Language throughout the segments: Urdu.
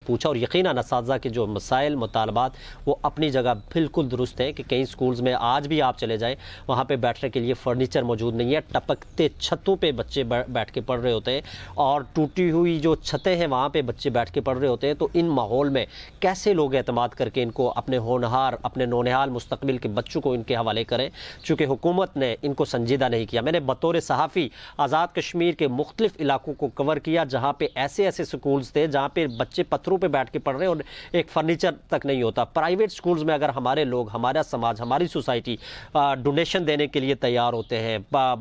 پوچھا، اور یقیناً اساتذہ کے جو مسائل مطالبات وہ اپنی جگہ بالکل درست ہیں کہ کئی سکولز میں آج بھی آپ چلے جائیں وہاں پہ بیٹھنے کے لیے فرنیچر موجود نہیں ہے، ٹپکتے چھتوں پہ بچے بیٹھ کے پڑھ رہے ہوتے ہیں، اور ٹوٹی ہوئی جو چھتیں ہیں وہاں پہ بچے بیٹھ کے پڑھ رہے ہوتے ہیں۔ تو ان ماحول میں کیسے لوگ اعتماد کر کے ان کو اپنے ہونہار، اپنے نونہال مستقبل کے بچوں کو ان کے حوالے کریں؟ چونکہ حکومت نے ان کو سنجیدہ نہیں کیا۔ میں نے بطور صحافی آزاد کشمیر کے مختلف علاقوں کو کور کیا جہاں پہ ایسے سکولز تھے جہاں پہ بچے پتھروں پہ بیٹھ کے پڑھ رہے ہیں اور ایک فرنیچر تک نہیں ہوتا۔ پرائیویٹ سکولز میں اگر ہمارے لوگ، ہمارا سماج، ہماری سوسائٹی ڈونیشن دینے کے لیے تیار ہوتے ہیں،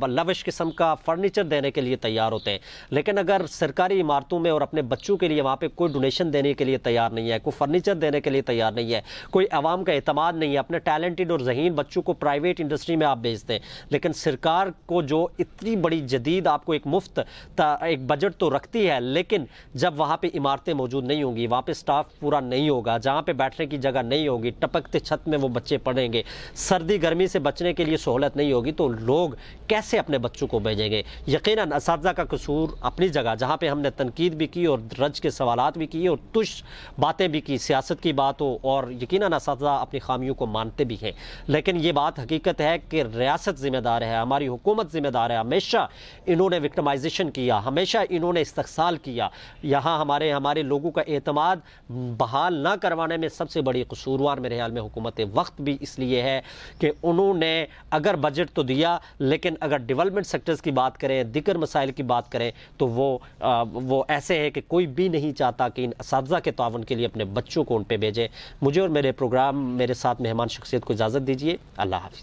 لوش قسم کا فرنیچر دینے کے لیے تیار ہوتے ہیں، لیکن اگر سرکاری عمارتوں میں اور اپنے بچوں کے لیے وہاں پہ کوئی ڈونیشن دینے کے لیے تیار نہیں ہے، کوئی فرنیچر دینے کے لیے تیار نہیں ہے، کوئی عوام کا اعتماد نہیں ہے، اپنے ٹیلنٹڈ اور ذہین بچوں کو پرائیویٹ انڈسٹری میں آپ بھیجتے ہیں، لیکن سرکار کو جو اتنی بڑی جدید آپ کو ایک مفت ایک بجٹ تو رکھتی ہے، لیکن جب وہاں پہ عمارتیں موجود نہیں ہوں گی، وہاں پہ سٹاف پورا نہیں ہوگا، جہاں پہ بیٹھنے کی جگہ نہیں ہوگی، ٹپکتے چھت میں وہ بچے پڑھیں گے، سردی گرمی سے بچنے کے لیے سہولت نہیں ہوگی، تو لوگ کیسے اپنے بچوں کو بھیجیں گے؟ یقیناً اساتذہ کا قصور اپنی جگہ، جہاں پہ ہم نے تنقید بھی کی اور رج کے سوالات بھی کیے اور تش باتیں بھی کی، سیاست کی بات ہو، اور یقیناً اساتذہ اپنی خامیوں کو مانتے بھی ہیں، لیکن یہ بات حقیقت ہے کہ ریاست ذمہ دار ہے، ہماری حکومت ذمہ دار ہے۔ ہمیشہ انہوں نے وکٹمائزیشن کیا، ہمیشہ انہوں نے استحصال کیا، یہاں ہمارے لوگوں کا اعتماد بحال نہ کروانے میں سب سے بڑی قصوروار میرے خیال میں حکومت وقت بھی اس لیے ہے کہ انہوں نے اگر بجٹ تو دیا، لیکن اگر ڈیولپمنٹ سیکٹرز کی بات کریں، دیگر مسائل کی بات کریں، تو وہ ایسے ہے کہ کوئی بھی نہیں چاہتا کہ ان اساتذہ کے تعاون کے لیے اپنے بچوں کو ان پہ بھیجیں۔ مجھے اور میرے پروگرام، میرے ساتھ مہمان شخصیت کو اجازت دیجیے۔ اللہ حافظ۔